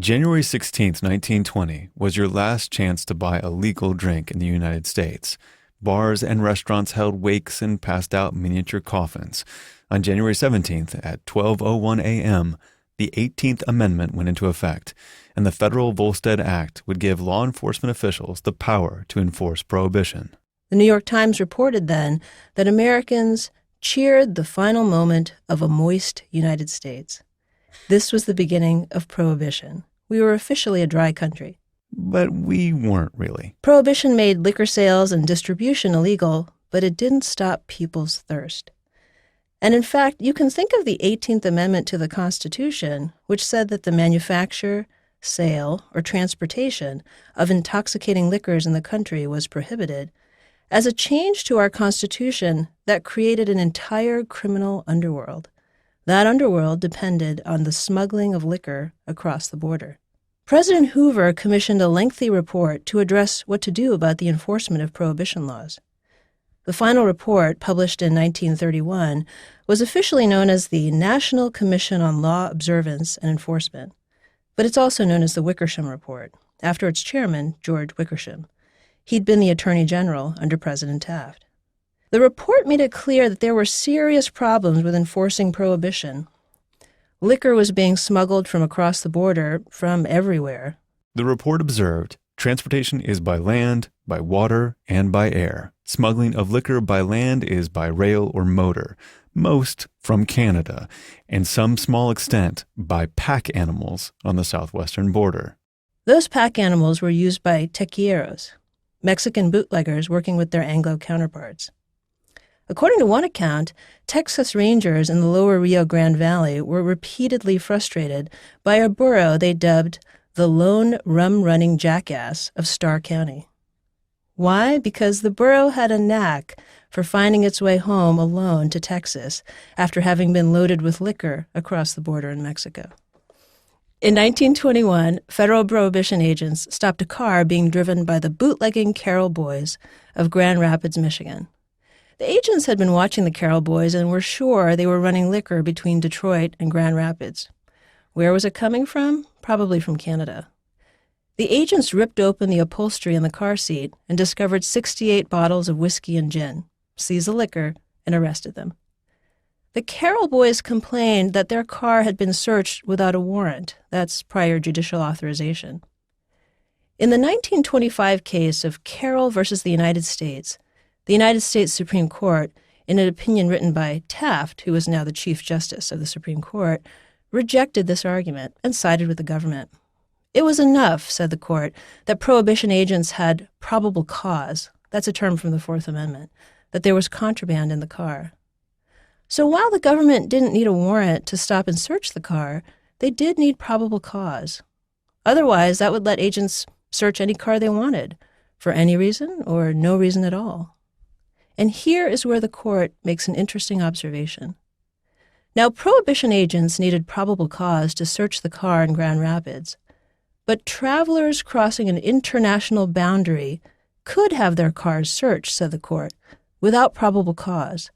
January 16th, 1920 was your last chance to buy a legal drink in the United States. Bars and restaurants held wakes and passed out miniature coffins. On January 17th at 12:01 a.m., the 18th Amendment went into effect, and the Federal Volstead Act would give law enforcement officials the power to enforce prohibition. The New York Times reported then that Americans cheered the final moment of a moist United States. This was the beginning of Prohibition. We were officially a dry country. But we weren't really. Prohibition made liquor sales and distribution illegal, but it didn't stop people's thirst. And in fact, you can think of the 18th Amendment to the Constitution, which said that the manufacture, sale, or transportation of intoxicating liquors in the country was prohibited, as a change to our Constitution that created an entire criminal underworld. That underworld depended on the smuggling of liquor across the border. President Hoover commissioned a lengthy report to address what to do about the enforcement of prohibition laws. The final report, published in 1931, was officially known as the National Commission on Law, Observance, and Enforcement, but it's also known as the Wickersham Report, after its chairman, George Wickersham. He'd been the Attorney General under President Taft. The report made it clear that there were serious problems with enforcing prohibition. Liquor was being smuggled from across the border, from everywhere. The report observed, transportation is by land, by water, and by air. Smuggling of liquor by land is by rail or motor, most from Canada, and some small extent by pack animals on the southwestern border. Those pack animals were used by tequieros, Mexican bootleggers working with their Anglo counterparts. According to one account, Texas Rangers in the lower Rio Grande Valley were repeatedly frustrated by a burro they dubbed the lone rum-running jackass of Starr County. Why? Because the burro had a knack for finding its way home alone to Texas after having been loaded with liquor across the border in Mexico. In 1921, federal prohibition agents stopped a car being driven by the bootlegging Carroll Boys of Grand Rapids, Michigan. The agents had been watching the Carroll Boys and were sure they were running liquor between Detroit and Grand Rapids. Where was it coming from? Probably from Canada. The agents ripped open the upholstery in the car seat and discovered 68 bottles of whiskey and gin, seized the liquor, and arrested them. The Carroll Boys complained that their car had been searched without a warrant. That's prior judicial authorization. In the 1925 case of Carroll versus the United States Supreme Court, in an opinion written by Taft, who was now the Chief Justice of the Supreme Court, rejected this argument and sided with the government. It was enough, said the court, that prohibition agents had probable cause, that's a term from the Fourth Amendment, that there was contraband in the car. So while the government didn't need a warrant to stop and search the car, they did need probable cause. Otherwise, that would let agents search any car they wanted, for any reason or no reason at all. And here is where the court makes an interesting observation. Now, prohibition agents needed probable cause to search the car in Grand Rapids, but travelers crossing an international boundary could have their cars searched, said the court, without probable cause,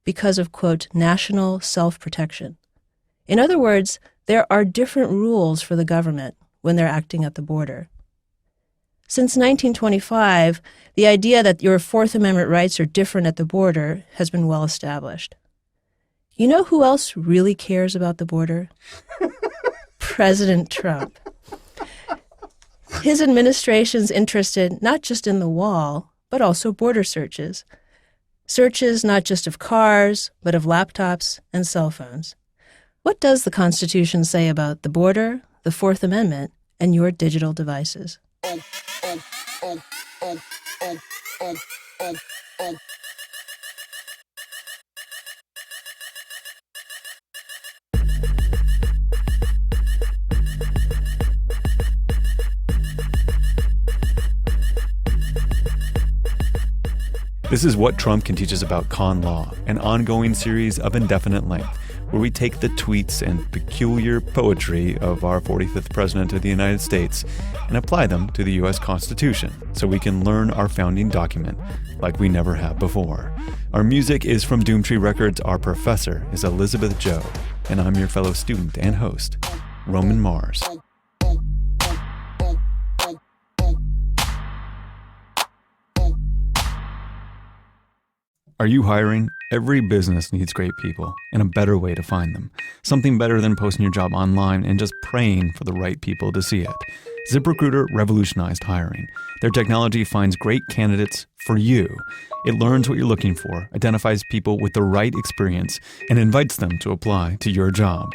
because of, quote, national self-protection. In other words, there are different rules for the government when they're acting at the border. Since 1925, the idea that your Fourth Amendment rights are different at the border has been well established. You know who else really cares about the border? President Trump. His administration's interested not just in the wall, but also border searches. Searches not just of cars, but of laptops and cell phones. What does the Constitution say about the border, the Fourth Amendment, and your digital devices? This is What Trump Can Teach Us About Con Law, an ongoing series of indefinite length, where we take the tweets and peculiar poetry of our 45th President of the United States and apply them to the U.S. Constitution so we can learn our founding document like we never have before. Our music is from Doomtree Records. Our professor is Elizabeth Joe, and I'm your fellow student and host, Roman Mars. Are you hiring? Every business needs great people and a better way to find them. Something better than posting your job online and just praying for the right people to see it. ZipRecruiter revolutionized hiring. Their technology finds great candidates for you. It learns what you're looking for, identifies people with the right experience, and invites them to apply to your job.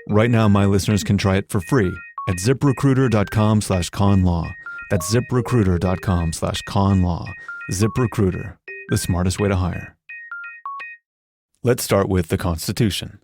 Right now, my listeners can try it for free at ziprecruiter.com/conlaw. That's ziprecruiter.com/conlaw. ZipRecruiter, the smartest way to hire. Let's start with the Constitution.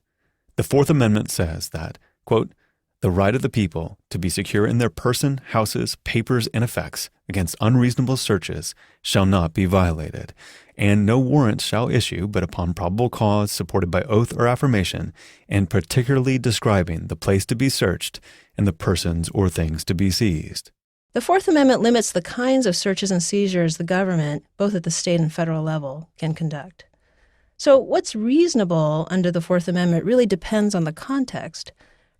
The Fourth Amendment says that, quote, "The right of the people to be secure in their person, houses, papers, and effects against unreasonable searches shall not be violated, and no warrant shall issue but upon probable cause supported by oath or affirmation, and particularly describing the place to be searched and the persons or things to be seized." The Fourth Amendment limits the kinds of searches and seizures the government, both at the state and federal level, can conduct. So what's reasonable under the Fourth Amendment really depends on the context.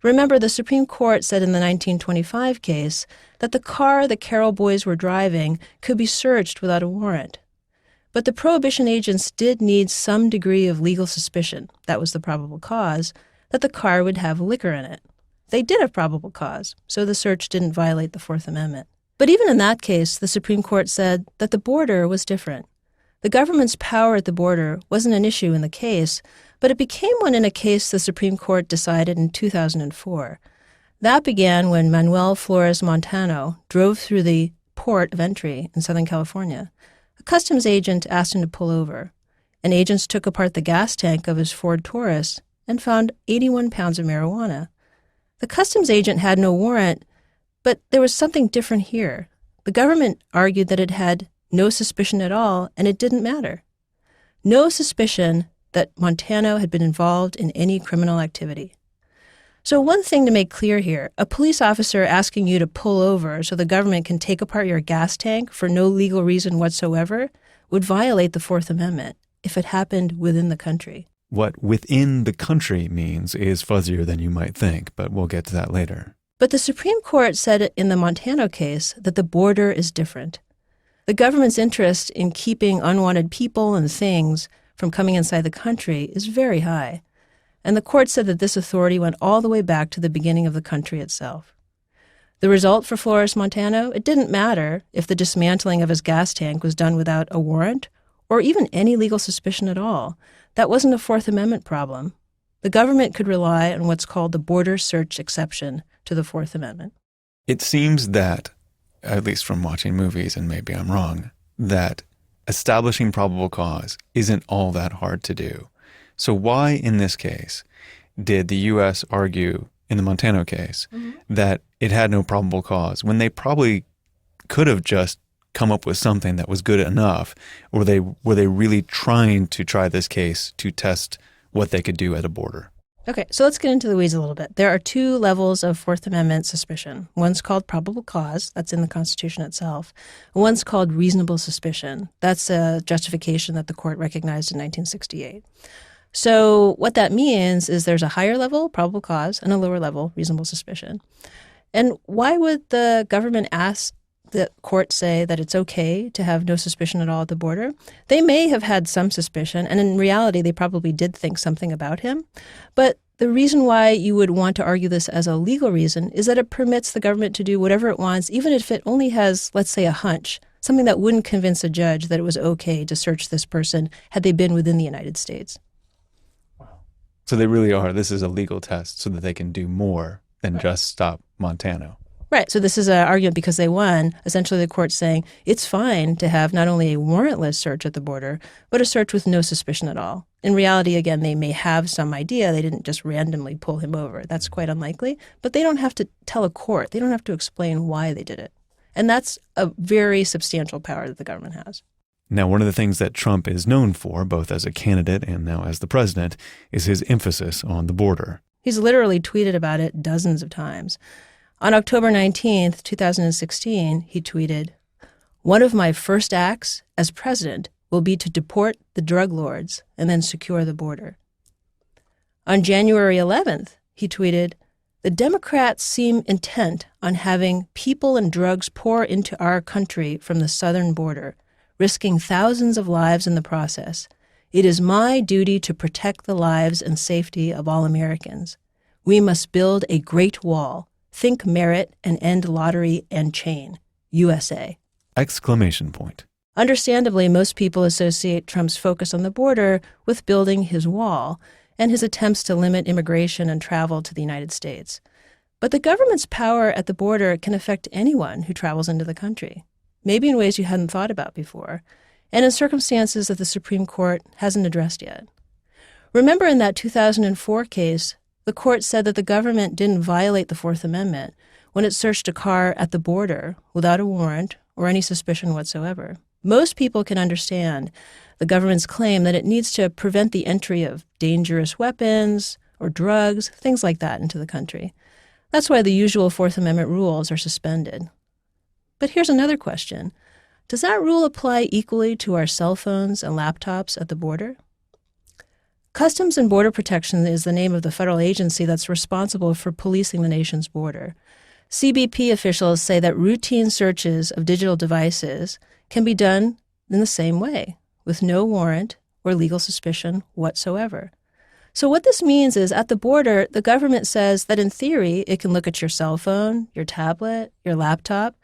Remember, the Supreme Court said in the 1925 case that the car the Carroll boys were driving could be searched without a warrant. But the Prohibition agents did need some degree of legal suspicion, that was the probable cause, that the car would have liquor in it. They did have probable cause, so the search didn't violate the Fourth Amendment. But even in that case, the Supreme Court said that the border was different. The government's power at the border wasn't an issue in the case, but it became one in a case the Supreme Court decided in 2004. That began when Manuel Flores Montano drove through the port of entry in Southern California. A customs agent asked him to pull over, and agents took apart the gas tank of his Ford Taurus and found 81 pounds of marijuana. The customs agent had no warrant, but there was something different here. The government argued that it had no suspicion at all, and it didn't matter. No suspicion that Montano had been involved in any criminal activity. So one thing to make clear here, a police officer asking you to pull over so the government can take apart your gas tank for no legal reason whatsoever would violate the Fourth Amendment if it happened within the country. What within the country means is fuzzier than you might think, but we'll get to that later. But the Supreme Court said in the Montano case that the border is different. The government's interest in keeping unwanted people and things from coming inside the country is very high. And the court said that this authority went all the way back to the beginning of the country itself. The result for Flores Montano, it didn't matter if the dismantling of his gas tank was done without a warrant or even any legal suspicion at all. That wasn't a Fourth Amendment problem. The government could rely on what's called the border search exception to the Fourth Amendment. It seems that, at least from watching movies, and maybe I'm wrong, that establishing probable cause isn't all that hard to do. So why, in this case, did the U.S. argue in the Montano case that it had no probable cause when they probably could have just come up with something that was good enough? Or were they really trying to try this case to test what they could do at a border? Okay, so let's get into the weeds a little bit. There are two levels of Fourth Amendment suspicion. One's called probable cause, that's in the Constitution itself. One's called reasonable suspicion. That's a justification that the court recognized in 1968. So what that means is there's a higher level, probable cause, and a lower level, reasonable suspicion. And why would the government ask the court say that it's okay to have no suspicion at all at the border? They may have had some suspicion, and in reality, they probably did think something about him. But the reason why you would want to argue this as a legal reason is that it permits the government to do whatever it wants, even if it only has, let's say, a hunch, something that wouldn't convince a judge that it was okay to search this person had they been within the United States. Wow. So they really are, this is a legal test so that they can do more than just stop Montano. Right. So this is an argument because they won. Essentially, the court's saying it's fine to have not only a warrantless search at the border, but a search with no suspicion at all. In reality, again, they may have some idea. They didn't just randomly pull him over. That's quite unlikely. But they don't have to tell a court. They don't have to explain why they did it. And that's a very substantial power that the government has. Now, one of the things that Trump is known for, both as a candidate and now as the president, is his emphasis on the border. He's literally tweeted about it dozens of times. On October 19th, 2016, he tweeted, "One of my first acts as president will be to deport the drug lords and then secure the border." On January 11th, he tweeted, "The Democrats seem intent on having people and drugs pour into our country from the southern border, risking thousands of lives in the process. It is my duty to protect the lives and safety of all Americans. We must build a great wall. Think merit and end lottery and chain. USA. Exclamation point. Understandably, most people associate Trump's focus on the border with building his wall and his attempts to limit immigration and travel to the United States. But the government's power at the border can affect anyone who travels into the country, maybe in ways you hadn't thought about before, and in circumstances that the Supreme Court hasn't addressed yet. Remember in that 2004 case, the court said that the government didn't violate the Fourth Amendment when it searched a car at the border without a warrant or any suspicion whatsoever. Most people can understand the government's claim that it needs to prevent the entry of dangerous weapons or drugs, things like that, into the country. That's why the usual Fourth Amendment rules are suspended. But here's another question. Does that rule apply equally to our cell phones and laptops at the border? Customs and Border Protection is the name of the federal agency that's responsible for policing the nation's border. CBP officials say that routine searches of digital devices can be done in the same way, with no warrant or legal suspicion whatsoever. So what this means is at the border, the government says that in theory, it can look at your cell phone, your tablet, your laptop,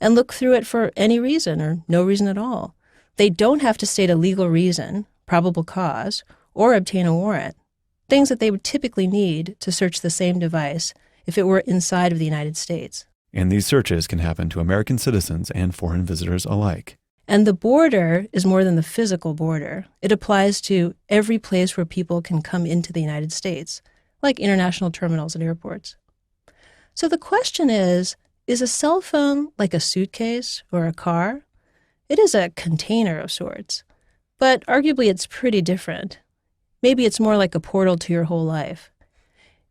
and look through it for any reason or no reason at all. They don't have to state a legal reason, probable cause, or obtain a warrant, things that they would typically need to search the same device if it were inside of the United States. And these searches can happen to American citizens and foreign visitors alike. And the border is more than the physical border. It applies to every place where people can come into the United States, like international terminals and airports. So the question is a cell phone like a suitcase or a car? It is a container of sorts, but arguably it's pretty different. Maybe it's more like a portal to your whole life.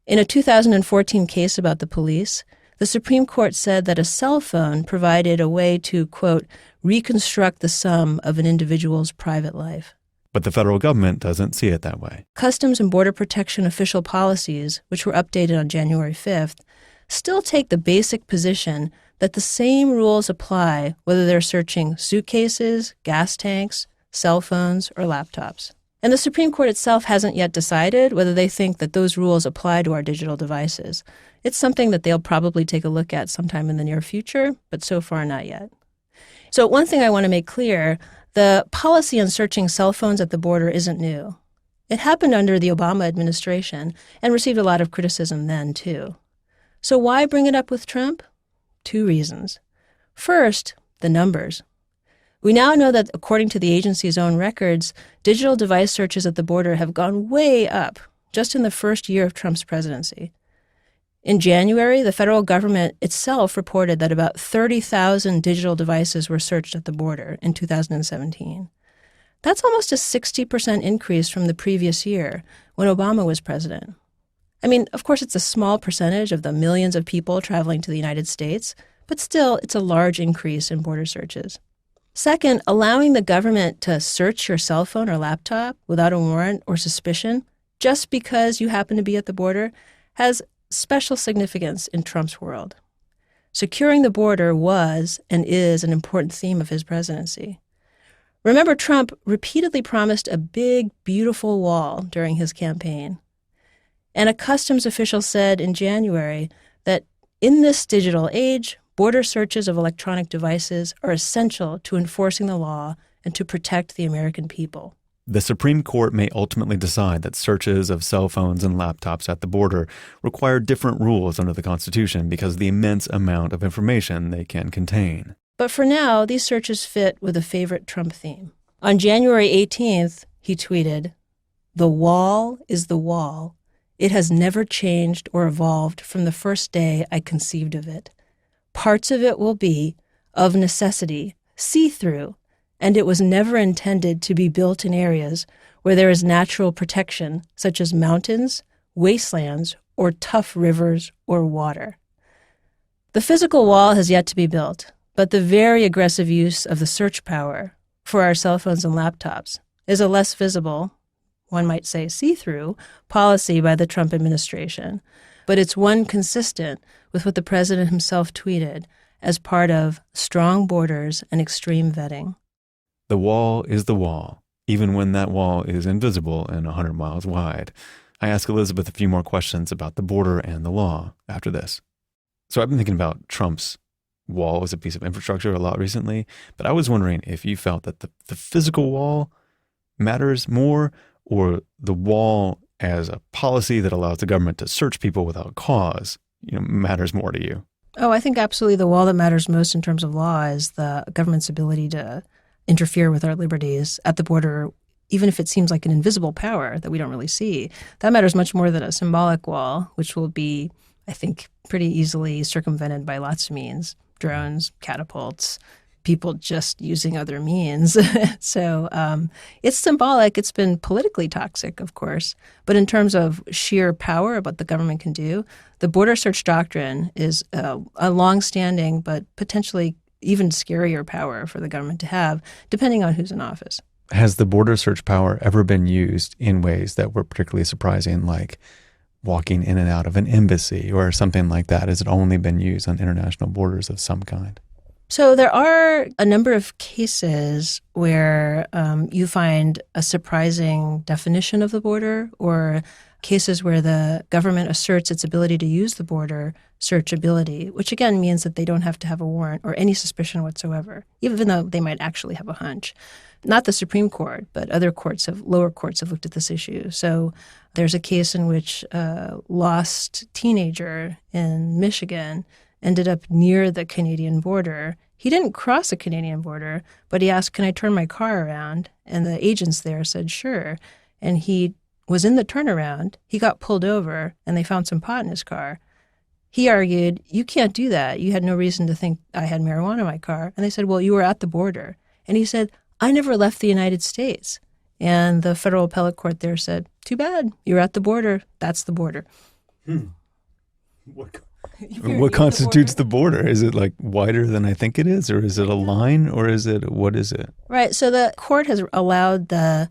In a 2014 case about the police, the Supreme Court said that a cell phone provided a way to, quote, reconstruct the sum of an individual's private life. But the federal government doesn't see it that way. Customs and Border Protection official policies, which were updated on January 5th, still take the basic position that the same rules apply whether they're searching suitcases, gas tanks, cell phones, or laptops. And the Supreme Court itself hasn't yet decided whether they think that those rules apply to our digital devices. It's something that they'll probably take a look at sometime in the near future, but so far not yet. So one thing I want to make clear, the policy on searching cell phones at the border isn't new. It happened under the Obama administration and received a lot of criticism then, too. So why bring it up with Trump? 2 reasons. First, the numbers. We now know that, according to the agency's own records, digital device searches at the border have gone way up just in the first year of Trump's presidency. In January, the federal government itself reported that about 30,000 digital devices were searched at the border in 2017. That's almost a 60% increase from the previous year when Obama was president. I mean, of course, it's a small percentage of the millions of people traveling to the United States, but still, it's a large increase in border searches. Second, allowing the government to search your cell phone or laptop without a warrant or suspicion just because you happen to be at the border has special significance in Trump's world. Securing the border was and is an important theme of his presidency. Remember, Trump repeatedly promised a big, beautiful wall during his campaign. And a customs official said in January that in this digital age, border searches of electronic devices are essential to enforcing the law and to protect the American people. The Supreme Court may ultimately decide that searches of cell phones and laptops at the border require different rules under the Constitution because of the immense amount of information they can contain. But for now, these searches fit with a favorite Trump theme. On January 18th, he tweeted, "The wall is the wall. It has never changed or evolved from the first day I conceived of it. Parts of it will be, of necessity, see-through, and it was never intended to be built in areas where there is natural protection, such as mountains, wastelands, or tough rivers or water." The physical wall has yet to be built, but the very aggressive use of the search power for our cell phones and laptops is a less visible, one might say see-through, policy by the Trump administration. But it's one consistent with what the president himself tweeted as part of strong borders and extreme vetting. The wall is the wall. even when that wall is invisible and 100 miles wide. I ask Elizabeth a few more questions about the border and the law after this. So I've been thinking about Trump's wall as a piece of infrastructure a lot recently, but I was wondering if you felt that the physical wall matters more, or the wall as a policy that allows the government to search people without cause, matters more to you. Oh, I think absolutely the wall that matters most in terms of law is the government's ability to interfere with our liberties at the border, even if it seems like an invisible power that we don't really see. That matters much more than a symbolic wall, which will be, I think, pretty easily circumvented by lots of means. Drones, catapults, people just using other means. So it's symbolic. It's been politically toxic, of course. But in terms of sheer power of what the government can do, the border search doctrine is a longstanding but potentially even scarier power for the government to have, depending on who's in office. Has the border search power ever been used in ways that were particularly surprising, like walking in and out of an embassy or something like that? Has it only been used on international borders of some kind? So there are a number of cases where you find a surprising definition of the border, or cases where the government asserts its ability to use the border searchability, which again means that they don't have to have a warrant or any suspicion whatsoever, even though they might actually have a hunch. Not the Supreme Court, but other lower courts have looked at this issue. So there's a case in which a lost teenager in Michigan ended up near the Canadian border. He didn't cross the Canadian border, but he asked, "Can I turn my car around?" And the agents there said, "Sure." And he was in the turnaround. He got pulled over, and they found some pot in his car. He argued, "You can't do that. You had no reason to think I had marijuana in my car." And they said, "Well, you were at the border." And he said, "I never left the United States." And the federal appellate court there said, "Too bad. You're at the border. That's the border." What constitutes the border? Is it like wider than I think it is? Or is it a line? Or what is it? Right. So the court has allowed the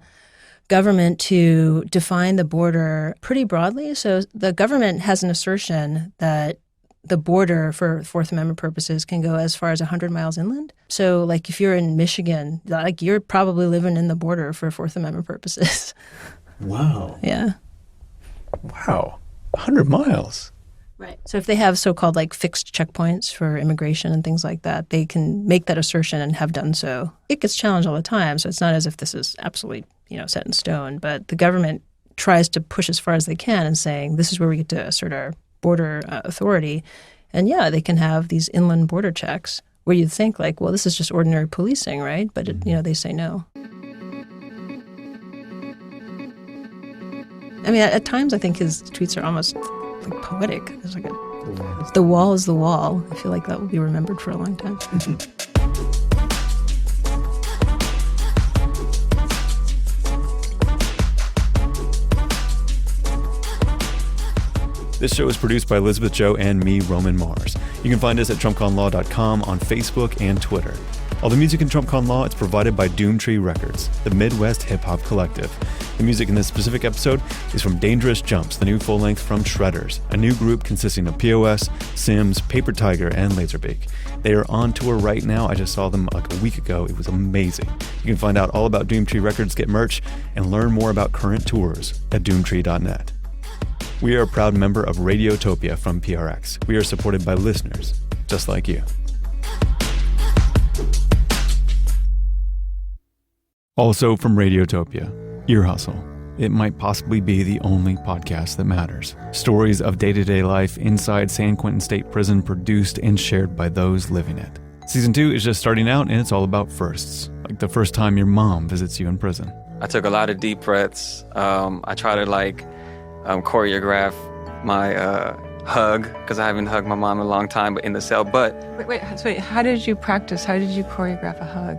government to define the border pretty broadly. So the government has an assertion that the border for Fourth Amendment purposes can go as far as 100 miles inland. So like if you're in Michigan, like you're probably living in the border for Fourth Amendment purposes. Wow. Yeah. Wow. 100 miles. Right. So if they have so-called like fixed checkpoints for immigration and things like that, they can make that assertion and have done so. It gets challenged all the time, so it's not as if this is absolutely, set in stone. But the government tries to push as far as they can in saying this is where we get to assert our border authority. And yeah, they can have these inland border checks where you'd think like, well, this is just ordinary policing, right? But they say no. I mean, at times I think his tweets are almost like poetic. There's like the wall is the wall. I feel like that will be remembered for a long time. This show is produced by Elizabeth Joe and me, Roman Mars. You can find us at TrumpConLaw.com on Facebook and Twitter. All the music in TrumpCon Law is provided by Doomtree Records, the Midwest hip-hop collective. The music in this specific episode is from Dangerous Jumps, the new full-length from Shredders, a new group consisting of POS, Sims, Paper Tiger, and Laserbeak. They are on tour right now. I just saw them like a week ago. It was amazing. You can find out all about Doomtree Records, get merch, and learn more about current tours at doomtree.net. We are a proud member of Radiotopia from PRX. We are supported by listeners just like you. Also from Radiotopia, Ear Hustle. It might possibly be the only podcast that matters. Stories of day-to-day life inside San Quentin State Prison, produced and shared by those living it. Season 2 is just starting out, and it's all about firsts, like the first time your mom visits you in prison. I took a lot of deep breaths. I try to choreograph my hug, because I haven't hugged my mom in a long time, but in the cell. But wait, how did you practice? How did you choreograph a hug?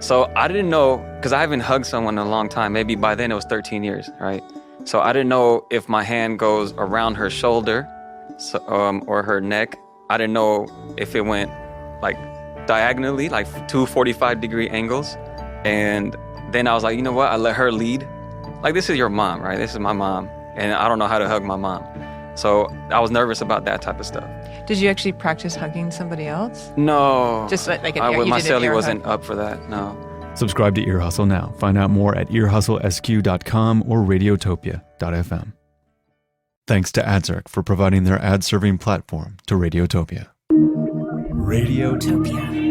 So I didn't know, because I haven't hugged someone in a long time. Maybe by then it was 13 years, right? So I didn't know if my hand goes around her shoulder or her neck. I didn't know if it went like diagonally, like 2 45-degree angles. And then I was like, you know what? I let her lead. Like, this is your mom, right? This is my mom. And I don't know how to hug my mom. So I was nervous about that type of stuff. Did you actually practice hugging somebody else? No. Just like my cellie wasn't up for that, no. Subscribe to Ear Hustle now. Find out more at earhustlesq.com or radiotopia.fm. Thanks to AdZerk for providing their ad-serving platform to Radiotopia. Radiotopia.